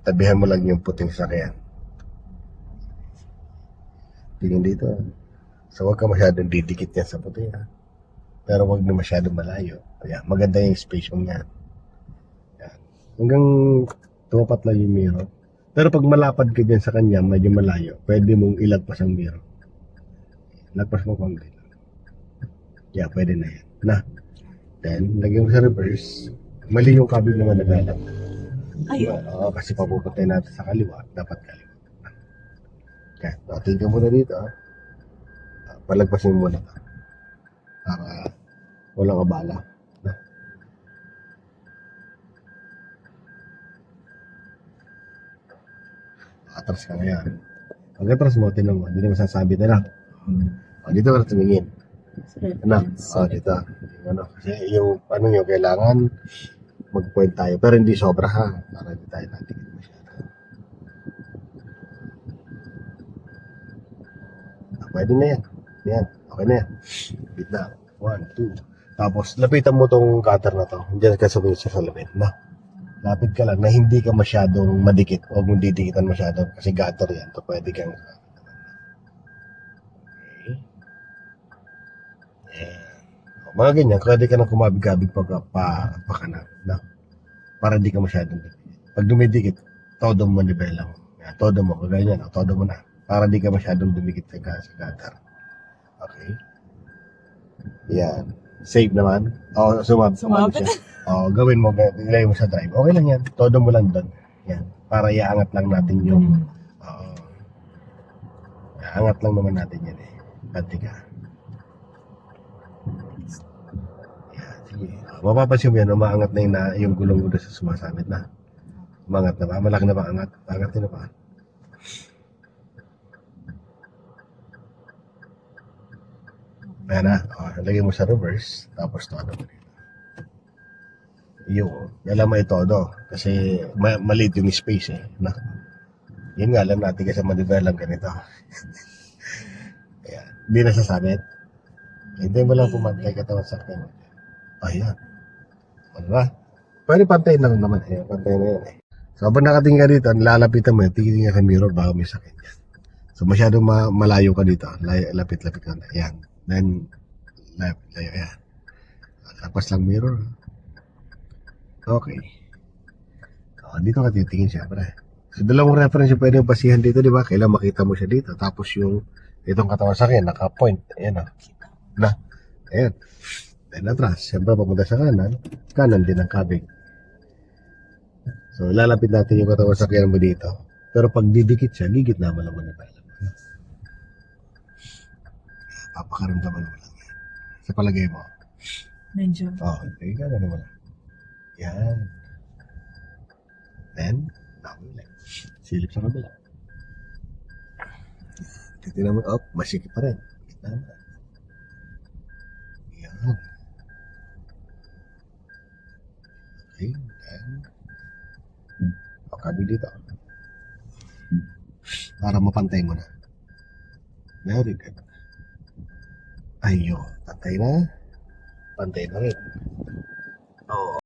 Tabihan mo lang yung puting sakyan. Tingin dito. So huwag ka masyadong didikit yan sa puti ha. Pero huwag na masyadong malayo. Ayan, maganda yung space mo yan. Ayan. Hanggang tumapat lang yung mirror. Pero pag malapad ka dyan sa kanya, medyo malayo, pwede mong ilagpas ang mirror. Lagpas mo pang dito. Yeah, pwede na yan. Na. Then, lagyan mo sa reverse. Mali yung kabig naman na galang. Ayun. Oo, kasi papupuntay natin sa kaliwa. Dapat kaliwa. Okay, tingin ka muna dito. Palagpasin mo muna. Para walang abala. No? Atras ka ngayon. Pag atras mo, tinan mo. Hindi na masasabi na lang. Dito ka na tumingin. Ano? Dito. Kasi yung ano nyo, kailangan mag-point tayo. Pero hindi sobra ha. Para hindi tayo natikit masyado. Pwede na yan. Yan. Okay na yan. Bit na. 1, 2. Tapos, lapitan mo tong cutter na to. Diyan ka sabihin sa lapit. Na. Lapit ka lang na hindi ka masyadong madikit. Huwag mong didikitan masyado. Kasi gutter yan. To pwede kang... Okay. Yan. Mga ganyan. Pwede ka nang kumabig-kabig pa kanan. Na. Para hindi ka masyadong dikit. Pag dumidikit, todo mo manibela mo. Yan. Todo mo. Kagaya yan. Todo mo na. Para hindi ka masyadong dumikit sa gutter. Okay. Yan. Save naman. Sumabit siya. Gawin mo, ilagay mo sa drive. Okay lang yan. Todo mo lang doon. Yan. Para iaangat lang natin yung... iaangat lang naman natin yan eh. Pati ka. Yan. Sige. Mapapansin mo yan, umaangat na yung gulong mo doon sa sumasabit na. Umangat na ba? Malaki na ba angat? Angat na ba? Ayan na, lagay mo sa reverse, tapos todo mo dito. Yung, alam mo ito, kasi maliit yung space eh. Na. Yun nga, alam natin kasi ma-develop ganito. Ayan, hindi nasasabit. Hindi mo lang pumantay katawan sa akin. Ayan. Ano ba? Pwede pantay lang naman. Ayan, pantay na yan eh. So, habang nakatingin ka dito, lalapitan mo yun, tingin ka sa mirror bago may sakit yan. So, masyadong malayo ka dito. Lapit-lapit ka na. Ayan. Then, layo, ayan. Tapos lang mirror. Okay. Dito ka titingin syempre. So, dalawang reference yung pwedeng basihan dito, di ba? Kailangan makita mo siya dito. Tapos yung, itong katawan sa akin, naka-point. Ayan o. Na. Ayan. Then, atras. Siyempre, papunta sa kanan. Kanan din ang kabig. So, lalapit natin yung katawan sa akin mo dito. Pero pag didikit siya, gigit naman lang mo na pala. Papakaramdaman mo lang yan. Sa palagay mo. Medyo. Okay, gano'n naman. Yan. Then, down lang. Silip sa kabila. Titignan mo, masikip pa rin. Gitna naman. Yan. Okay, then, kabi dito. Para mapantay mo na. Very good. Ayun, pantay na. Pantay na rin. Oo.